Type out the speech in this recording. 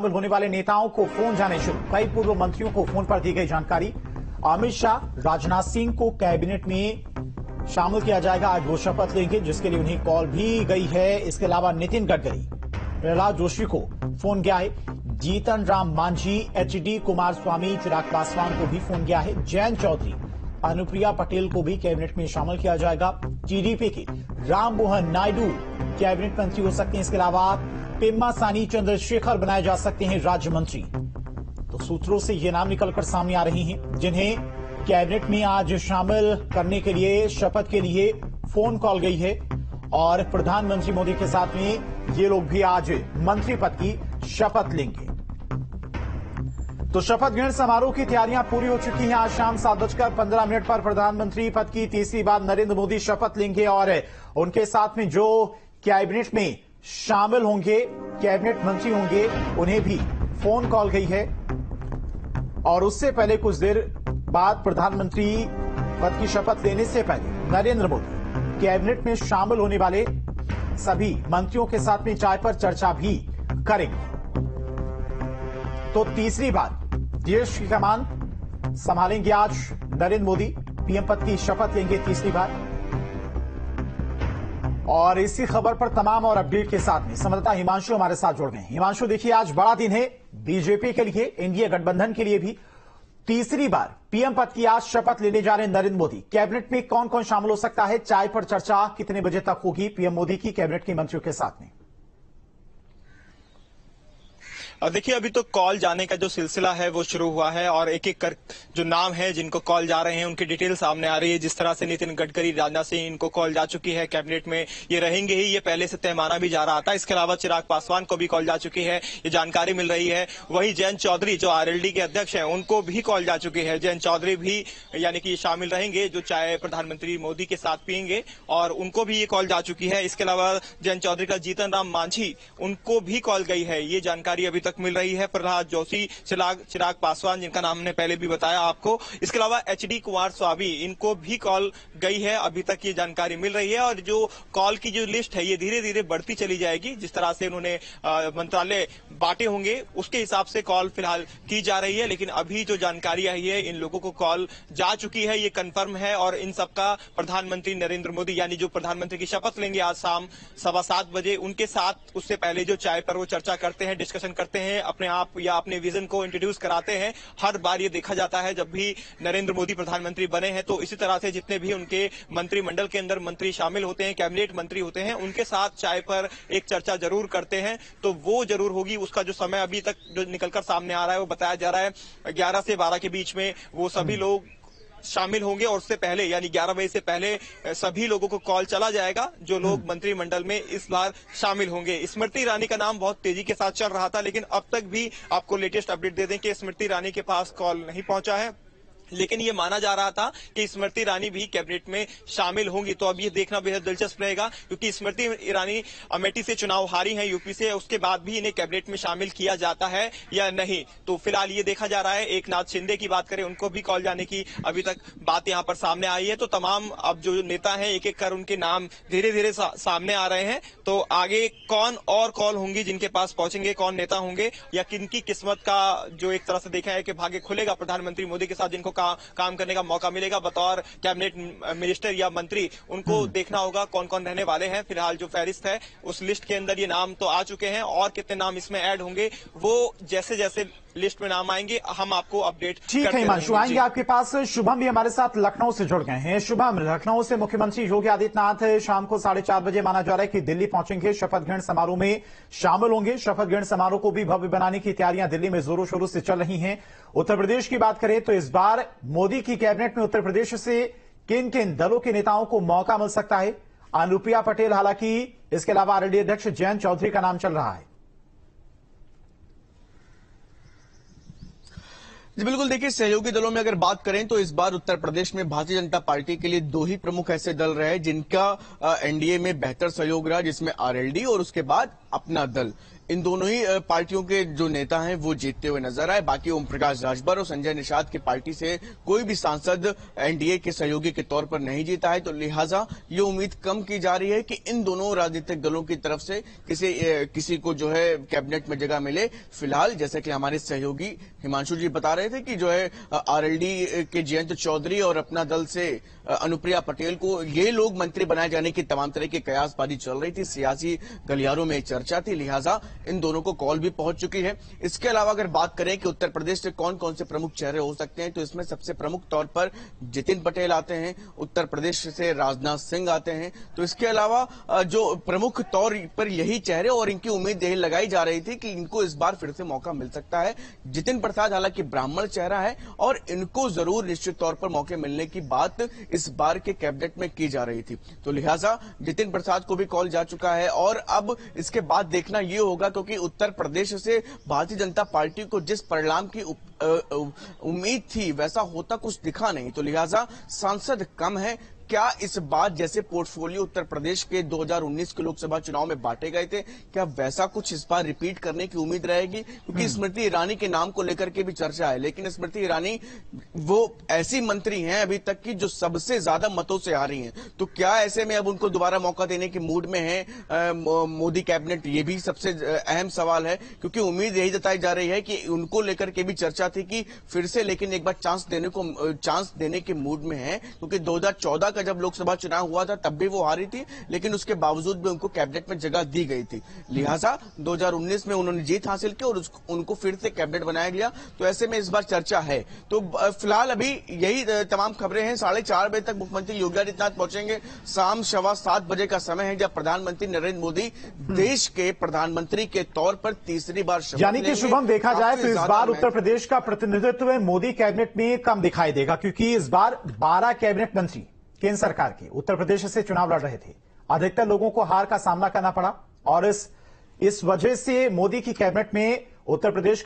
शामिल होने वाले नेताओं को फोन जाने शुरू। कई पूर्व मंत्रियों को फोन पर दी गई जानकारी। अमित शाह, राजनाथ सिंह को कैबिनेट में शामिल किया जाएगा। आज वो शपथ लेंगे, जिसके लिए उन्हें कॉल भी गई है। इसके अलावा नितिन गडकरी, प्रहलाद जोशी को फोन गया है। जीतन राम मांझी, एचडी कुमारस्वामी, चिराग पासवान को भी फोन गया है। जयंत चौधरी, अनुप्रिया पटेल को भी कैबिनेट में शामिल किया जाएगा। टीडीपी के राम मोहन नायडू कैबिनेट मंत्री हो सकते हैं। इसके अलावा पेम्मा चंद्रशेखर बनाए जा सकते हैं राज्य मंत्री। तो सूत्रों से ये नाम निकलकर सामने आ रहे हैं, जिन्हें कैबिनेट में आज शामिल करने के लिए, शपथ के लिए फोन कॉल गई है। और प्रधानमंत्री मोदी के साथ में ये लोग भी आज मंत्री पद की शपथ लेंगे। तो शपथ ग्रहण समारोह की तैयारियां पूरी हो चुकी हैं। आज शाम 7:15 पर प्रधानमंत्री पद की तीसरी बार नरेंद्र मोदी शपथ लेंगे और उनके साथ में जो कैबिनेट में शामिल होंगे, कैबिनेट मंत्री होंगे, उन्हें भी फोन कॉल गई है। और उससे पहले कुछ देर बाद प्रधानमंत्री पद की शपथ लेने से पहले नरेंद्र मोदी कैबिनेट में शामिल होने वाले सभी मंत्रियों के साथ में चाय पर चर्चा भी करेंगे। तो तीसरी बार देश की कमान संभालेंगे आज नरेंद्र मोदी, पीएम पद की शपथ लेंगे तीसरी बार। और इसी खबर पर तमाम और अपडेट के साथ में संवाददाता हिमांशु हमारे साथ जुड़ गए। हिमांशु, देखिए आज बड़ा दिन है बीजेपी के लिए, एनडीए गठबंधन के लिए भी। तीसरी बार पीएम पद की आज शपथ लेने जा रहे हैं नरेंद्र मोदी। कैबिनेट में कौन कौन शामिल हो सकता है? चाय पर चर्चा कितने बजे तक होगी पीएम मोदी की कैबिनेट के मंत्रियों के साथ में? देखिए, अभी तो कॉल जाने का जो सिलसिला है वो शुरू हुआ है और एक एक कर जो नाम है जिनको कॉल जा रहे हैं उनकी डिटेल सामने आ रही है। जिस तरह से नितिन गडकरी, राजनाथ सिंह, इनको कॉल जा चुकी है, कैबिनेट में ये रहेंगे ही, ये पहले से तय माना भी जा रहा था। इसके अलावा चिराग पासवान को भी कॉल जा चुकी है, ये जानकारी मिल रही है। वहीं जयंत चौधरी जो आरएलडी के अध्यक्ष हैं, उनको भी कॉल जा चुकी है। जयंत चौधरी भी यानी कि शामिल रहेंगे, जो चाय प्रधानमंत्री मोदी के साथ पियेंगे, और उनको भी ये कॉल जा चुकी है। इसके अलावा जयंत चौधरी का जीतन राम मांझी, उनको भी कॉल गई है, ये जानकारी अभी तक मिल रही है। जोशी, चिराग पासवान, जिनका नाम हमने पहले भी बताया आपको। इसके अलावा एचडी कुमारस्वामी, इनको भी कॉल गई है, अभी तक ये जानकारी मिल रही है। और जो कॉल की जो लिस्ट है ये धीरे धीरे बढ़ती चली जाएगी। जिस तरह से उन्होंने मंत्रालय बांटे होंगे उसके हिसाब से कॉल फिलहाल की जा रही है। लेकिन अभी जो जानकारी आई है, इन लोगों को कॉल जा चुकी है, ये कंफर्म है। और इन सबका प्रधानमंत्री नरेंद्र मोदी, यानी जो प्रधानमंत्री की शपथ लेंगे आज शाम 7:15 बजे, उनके साथ उससे पहले जो चाय पर वो चर्चा करते हैं, डिस्कशन करते हैं, अपने आप या अपने विजन को इंट्रोड्यूस कराते हैं। हर बार ये देखा जाता है जब भी नरेंद्र मोदी प्रधानमंत्री बने हैं, तो इसी तरह से जितने भी उनके मंत्रिमंडल के अंदर मंत्री शामिल होते हैं, कैबिनेट मंत्री होते हैं, उनके साथ चाय पर एक चर्चा जरूर करते हैं। तो वो जरूर होगी। उसका जो समय अभी तक जो निकलकर सामने आ रहा है वो बताया जा रहा है 11 से 12 के बीच में वो सभी लोग शामिल होंगे। और उससे पहले यानी 11 बजे से पहले सभी लोगों को कॉल चला जाएगा जो लोग मंत्रिमंडल में इस बार शामिल होंगे। स्मृति ईरानी का नाम बहुत तेजी के साथ चल रहा था, लेकिन अब तक भी आपको लेटेस्ट अपडेट दे दें कि स्मृति ईरानी के पास कॉल नहीं पहुंचा है। लेकिन ये माना जा रहा था कि स्मृति ईरानी भी कैबिनेट में शामिल होंगी। तो अब ये देखना बेहद दिलचस्प रहेगा, क्योंकि स्मृति ईरानी अमेठी से चुनाव हारी हैं, यूपी से। उसके बाद भी इन्हें कैबिनेट में शामिल किया जाता है या नहीं, तो फिलहाल ये देखा जा रहा है। एकनाथ शिंदे की बात करें, उनको भी कॉल जाने की अभी तक बात यहाँ पर सामने आई है। तो तमाम अब जो नेता हैं, एक एक कर उनके नाम धीरे धीरे सामने आ रहे हैं। तो आगे कौन और कॉल होंगी जिनके पास पहुंचेंगे, कौन नेता होंगे, या किनकी किस्मत का जो एक तरह से देखा है कि भाग्य खुलेगा प्रधानमंत्री मोदी के साथ, जिनको काम करने का मौका मिलेगा बतौर कैबिनेट मिनिस्टर या मंत्री, उनको देखना होगा कौन कौन रहने वाले हैं। फिलहाल जो फहरिस्त है उस लिस्ट के अंदर ये नाम तो आ चुके हैं, और कितने नाम इसमें ऐड होंगे वो जैसे जैसे लिस्ट में नाम आएंगे हम आपको अपडेट ठीक है। हिमांशु, आएंगे आपके पास। शुभम भी हमारे साथ लखनऊ से जुड़ गए हैं। शुभम, लखनऊ से मुख्यमंत्री योगी आदित्यनाथ शाम को 4:30 बजे माना जा रहा है कि दिल्ली पहुंचेंगे, शपथ ग्रहण समारोह में शामिल होंगे। शपथ ग्रहण समारोह को भी भव्य बनाने की तैयारियां दिल्ली में जोरों शोरों से चल रही हैं। उत्तर प्रदेश की बात करें तो इस बार मोदी की कैबिनेट में उत्तर प्रदेश से किन किन दलों के नेताओं को मौका मिल सकता है? अनुप्रिया पटेल, हालांकि इसके अलावा आरएलडी अध्यक्ष जयंत चौधरी का नाम चल रहा है। जी बिल्कुल, देखिए सहयोगी दलों में अगर बात करें तो इस बार उत्तर प्रदेश में भारतीय जनता पार्टी के लिए दो ही प्रमुख ऐसे दल रहे जिनका एनडीए में बेहतर सहयोग रहा, जिसमें आरएलडी और उसके बाद अपना दल। इन दोनों ही पार्टियों के जो नेता हैं वो जीतते हुए नजर आए। बाकी ओम प्रकाश राजभर और संजय निषाद की पार्टी से कोई भी सांसद एनडीए के सहयोगी के तौर पर नहीं जीता है, तो लिहाजा ये उम्मीद कम की जा रही है कि इन दोनों राजनीतिक दलों की तरफ से किसी को जो है कैबिनेट में जगह मिले। फिलहाल जैसे कि हमारे सहयोगी हिमांशु जी बता रहे थे कि जो है आरएलडी के जयंत चौधरी और अपना दल से अनुप्रिया पटेल को ये लोग मंत्री बनाए जाने की तमाम तरह की कयासबाजी चल रही थी, सियासी गलियारों में चर्चा थी, लिहाजा इन दोनों को कॉल भी पहुंच चुकी है। इसके अलावा अगर बात करें कि उत्तर प्रदेश से कौन कौन से प्रमुख चेहरे हो सकते हैं, तो इसमें सबसे प्रमुख तौर पर जितिन पटेल आते हैं, उत्तर प्रदेश से राजनाथ सिंह आते हैं। तो इसके अलावा जो प्रमुख तौर पर यही चेहरे और इनकी उम्मीद यही लगाई जा रही थी कि इनको इस बार फिर से मौका मिल सकता है। जितिन प्रसाद हालांकि ब्राह्मण चेहरा है और इनको जरूर निश्चित तौर पर मौके मिलने की बात इस बार के कैबिनेट में की जा रही थी, तो लिहाजा जितिन प्रसाद को भी कॉल जा चुका है। और अब इसके बाद देखना यह होगा, क्योंकि उत्तर प्रदेश से भारतीय जनता पार्टी को जिस परिणाम की उम्मीद थी वैसा होता कुछ दिखा नहीं, तो लिहाजा सांसद कम है। क्या इस बार जैसे पोर्टफोलियो उत्तर प्रदेश के 2019 के लोकसभा चुनाव में बांटे गए थे, क्या वैसा कुछ इस बार रिपीट करने की उम्मीद रहेगी? क्योंकि स्मृति ईरानी के नाम को लेकर के भी चर्चा है, लेकिन स्मृति ईरानी वो ऐसी मंत्री हैं अभी तक की जो सबसे ज्यादा मतों से आ रही हैं, तो क्या ऐसे में अब उनको दोबारा मौका देने के मूड में है मोदी कैबिनेट? ये भी सबसे अहम सवाल है, क्योंकि उम्मीद यही जताई जा रही है कि उनको लेकर के भी चर्चा थी कि फिर से लेकिन एक बार चांस देने के मूड में है, क्योंकि 2014 जब लोकसभा चुनाव हुआ था तब भी वो हारी थी, लेकिन उसके बावजूद भी उनको कैबिनेट में जगह दी गई थी। लिहाजा 2019 में उन्होंने जीत हासिल की और उनको फिर से कैबिनेट बनाया गया, तो ऐसे में इस बार चर्चा है। तो फिलहाल अभी यही तमाम खबरें हैं। 4:30 बजे तक मुख्यमंत्री योगी आदित्यनाथ पहुंचेंगे। शाम 7:15 बजे का समय है जब प्रधानमंत्री नरेंद्र मोदी देश के प्रधानमंत्री के तौर पर तीसरी बार शपथ यानी कि शुभम देखा जाए तो इस बार उत्तर प्रदेश का प्रतिनिधित्व मोदी कैबिनेट में कम दिखाई देगा, क्योंकि इस बार 12 कैबिनेट मंत्री केंद्र सरकार के उत्तर प्रदेश से चुनाव लड़ रहे थे। अधिकतर लोगों को हार का सामना करना पड़ा और इस वजह से मोदी की कैबिनेट में उत्तर प्रदेश